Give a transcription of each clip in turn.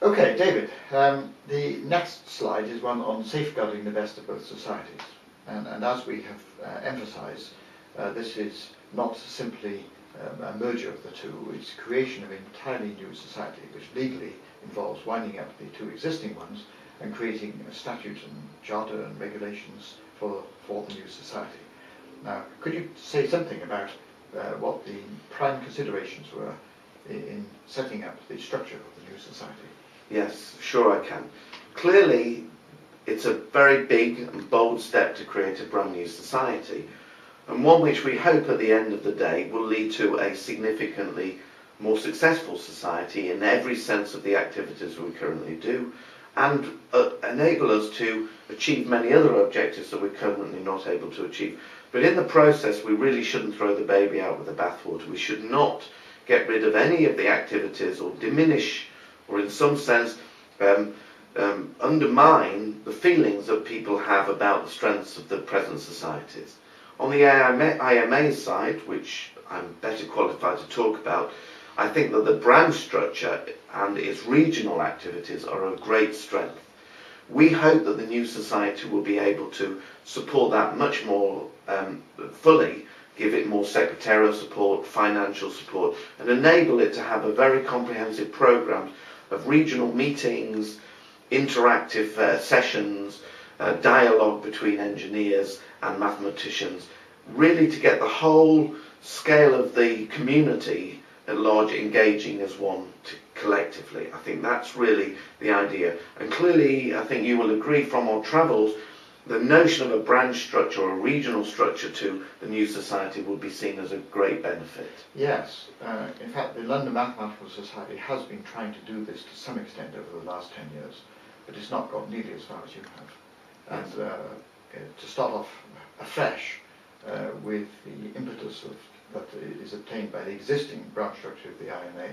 Okay, David, the next slide is one on safeguarding the best of both societies. And as we have emphasised, this is not simply a merger of the two, it's creation of an entirely new society, which legally involves winding up the two existing ones and creating a statute and charter and regulations for the new society. Now, could you say something about what the prime considerations were in setting up the structure of the new society? Yes, sure I can. Clearly, it's a very big and bold step to create a brand new society, and one which we hope at the end of the day will lead to a significantly more successful society in every sense of the activities we currently do, and enable us to achieve many other objectives that we're currently not able to achieve. But in the process, we really shouldn't throw the baby out with the bathwater. We should not get rid of any of the activities or diminish, or in some sense undermine the feelings that people have about the strengths of the present societies. On the IMA side, which I'm better qualified to talk about, I think that the branch structure and its regional activities are of great strength. We hope that the new society will be able to support that much more fully, give it more secretarial support, financial support, and enable it to have a very comprehensive programme of regional meetings, interactive sessions, dialogue between engineers and mathematicians, really to get the whole scale of the community at large engaging as one collectively. I think that's really the idea. And clearly, I think you will agree from our travels, the notion of a branch structure or a regional structure to the new society will be seen as a great benefit. Yes, in fact the London Mathematical Society has been trying to do this to some extent over the last 10 years, but it's not got nearly as far as you have. And to start off afresh with the impetus of that is obtained by the existing branch structure of the IMA,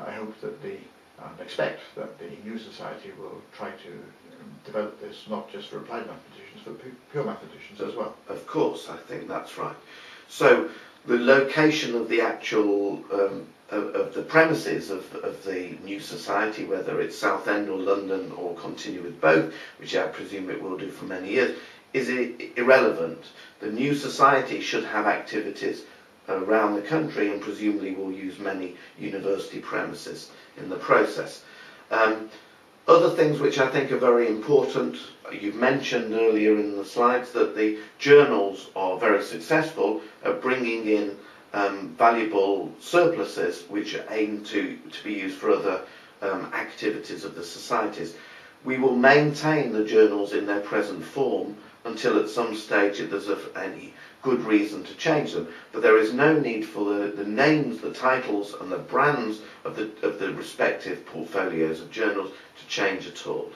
I hope that and expect that the new society will try to develop this not just for applied mathematicians, but pure mathematicians as well. Of course, I think that's right. So the location of the actual of the premises of the new society, whether it's Southend or London or continue with both, which I presume it will do for many years, is irrelevant. The new society should have activities around the country and presumably will use many university premises in the process. Other things which I think are very important, you've mentioned earlier in the slides that the journals are very successful at bringing in valuable surpluses which aim to be used for other activities of the societies. We will maintain the journals in their present form until at some stage there's any good reason to change them, but there is no need for the names, the titles and the brands of the respective portfolios of journals to change at all.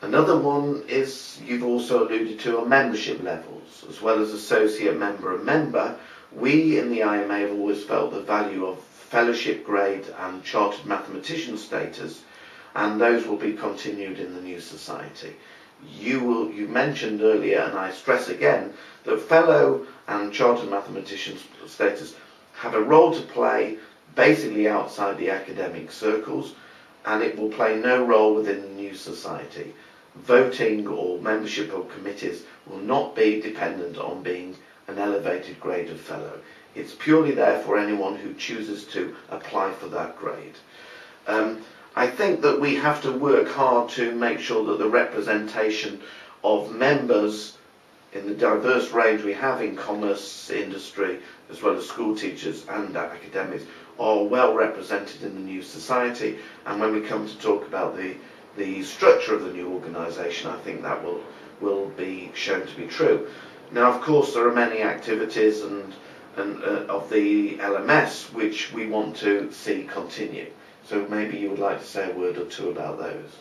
Another one is, you've also alluded to, are membership levels. As well as associate member and member, we in the IMA have always felt the value of fellowship grade and chartered mathematician status, and those will be continued in the new society. You mentioned earlier, and I stress again, that fellow and chartered mathematician status have a role to play basically outside the academic circles, and it will play no role within the new society. Voting or membership of committees will not be dependent on being an elevated grade of fellow. It's purely there for anyone who chooses to apply for that grade. I think that we have to work hard to make sure that the representation of members in the diverse range we have in commerce, industry, as well as school teachers and academics are well represented in the new society. And when we come to talk about the structure of the new organisation, I think that will be shown to be true. Now, of course, there are many activities and of the LMS which we want to see continue. So maybe you would like to say a word or two about those.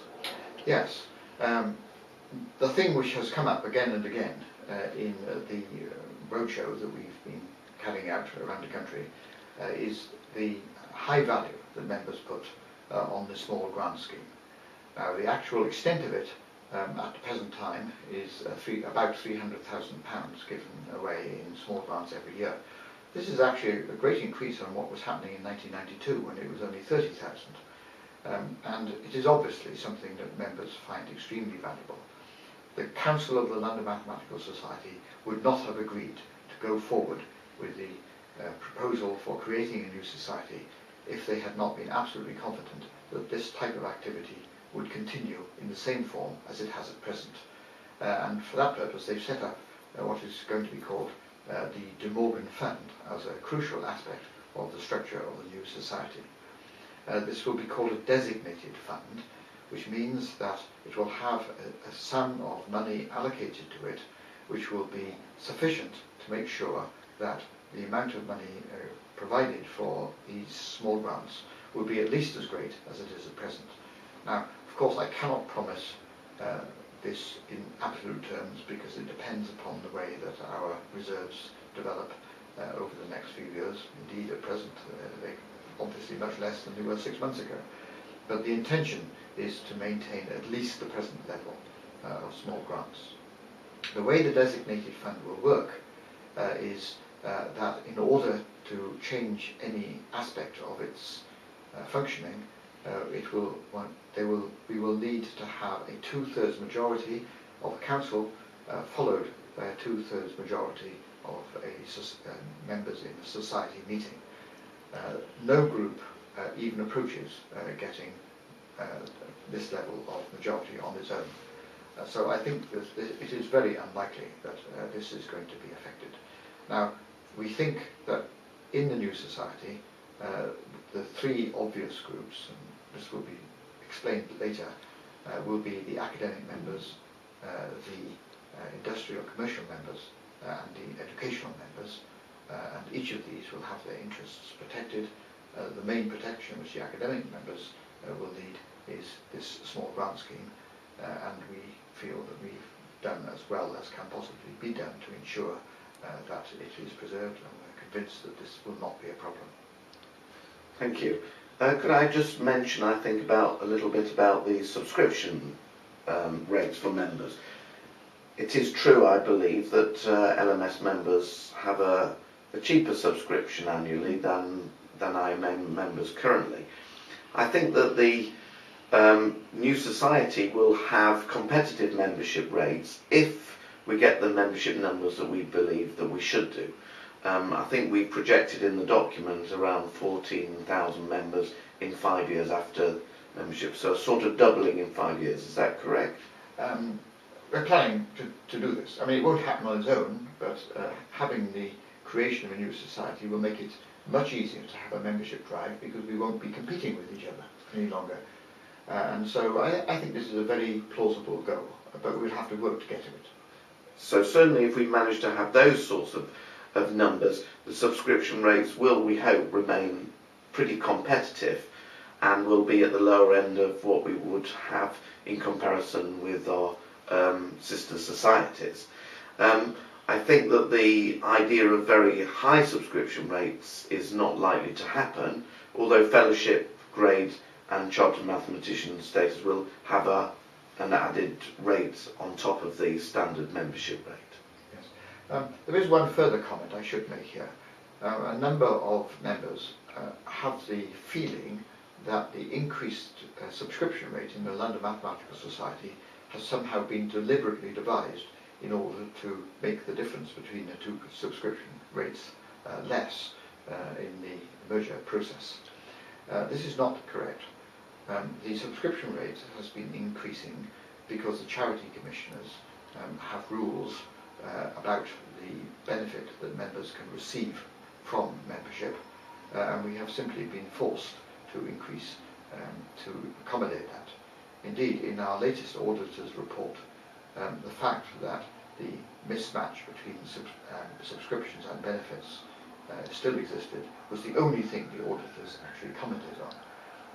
Yes. The thing which has come up again and again in the roadshow that we've been carrying out around the country is the high value that members put on the small grant scheme. Now, the actual extent of it at the present time is about £300,000 given away in small grants every year. This is actually a great increase on what was happening in 1992 when it was only 30,000. and it is obviously something that members find extremely valuable. The Council of the London Mathematical Society would not have agreed to go forward with the proposal for creating a new society if they had not been absolutely confident that this type of activity would continue in the same form as it has at present. And for that purpose they've set up what is going to be called the De Morgan Fund as a crucial aspect of the structure of the new society. This will be called a designated fund, which means that it will have a sum of money allocated to it which will be sufficient to make sure that the amount of money provided for these small grants will be at least as great as it is at present. Now, of course, I cannot promise this in absolute terms because it depends upon the way that our reserves develop over the next few years. Indeed, at present, they're obviously much less than they were 6 months ago. But the intention is to maintain at least the present level of small grants. The way the designated fund will work is that in order to change any aspect of its functioning, we will need to have a 2/3 majority of the council followed by a 2/3 majority of members in the society meeting. No group even approaches getting this level of majority on its own. So I think that it is very unlikely that this is going to be affected. Now, we think that in the new society, the three obvious groups, and this will be explained later, will be the academic members, the industrial commercial members, and the educational members, and each of these will have their interests protected. The main protection which the academic members will need is this small grant scheme, and we feel that we've done as well as can possibly be done to ensure that it is preserved, and we're convinced that this will not be a problem. Thank you. Could I just mention, I think, a little bit about the subscription rates for members? It is true, I believe, that LMS members have a cheaper subscription annually than IMM members currently. I think that the new society will have competitive membership rates if we get the membership numbers that we believe that we should do. I think we projected in the document around 14,000 members in 5 years after membership, so sort of doubling in 5 years. Is that correct? We're planning to do this. I mean, it won't happen on its own, but having the creation of a new society will make it much easier to have a membership drive because we won't be competing with each other any longer. And so I think this is a very plausible goal, but we'll have to work to get to it. So certainly if we manage to have those sorts of numbers, the subscription rates will, we hope, remain pretty competitive and will be at the lower end of what we would have in comparison with our sister societies. I think that the idea of very high subscription rates is not likely to happen, although fellowship grade and chartered mathematician status will have an added rate on top of the standard membership rate. Yes. There is one further comment I should make here. A number of members have the feeling that the increased subscription rate in the London Mathematical Society has somehow been deliberately devised in order to make the difference between the two subscription rates less in the merger process. This is not correct. The subscription rate has been increasing because the charity commissioners have rules about the benefit that members can receive from membership, and we have simply been forced to increase to accommodate that. Indeed, in our latest auditor's report, the fact that the mismatch between subscriptions and benefits still existed was the only thing the auditors actually commented on.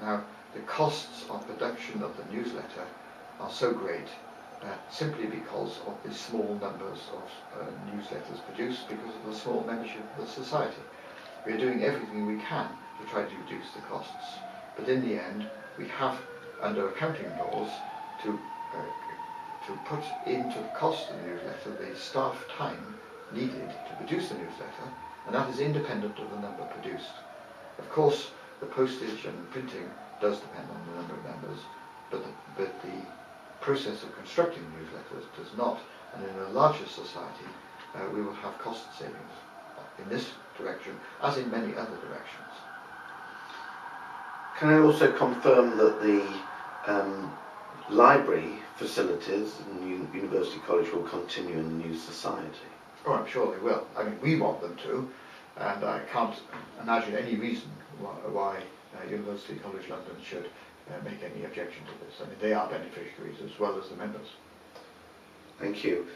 Now, the costs of production of the newsletter are so great simply because of the small numbers of newsletters produced because of the small membership of the society. We are doing everything we can to try to reduce the costs, but in the end we have, under accounting laws, to put into the cost of the newsletter the staff time needed to produce the newsletter, and that is independent of the number produced. Of course, the postage and printing does depend on the number of members, but the process of constructing newsletters does not. And in a larger society, we will have cost savings in this direction, as in many other directions. Can I also confirm that the library facilities in University College will continue in the new society? Oh, I'm sure they will. I mean, we want them to, and I can't imagine any reason why University College London should make any objection to this. I mean, they are beneficiaries as well as the members. Thank you.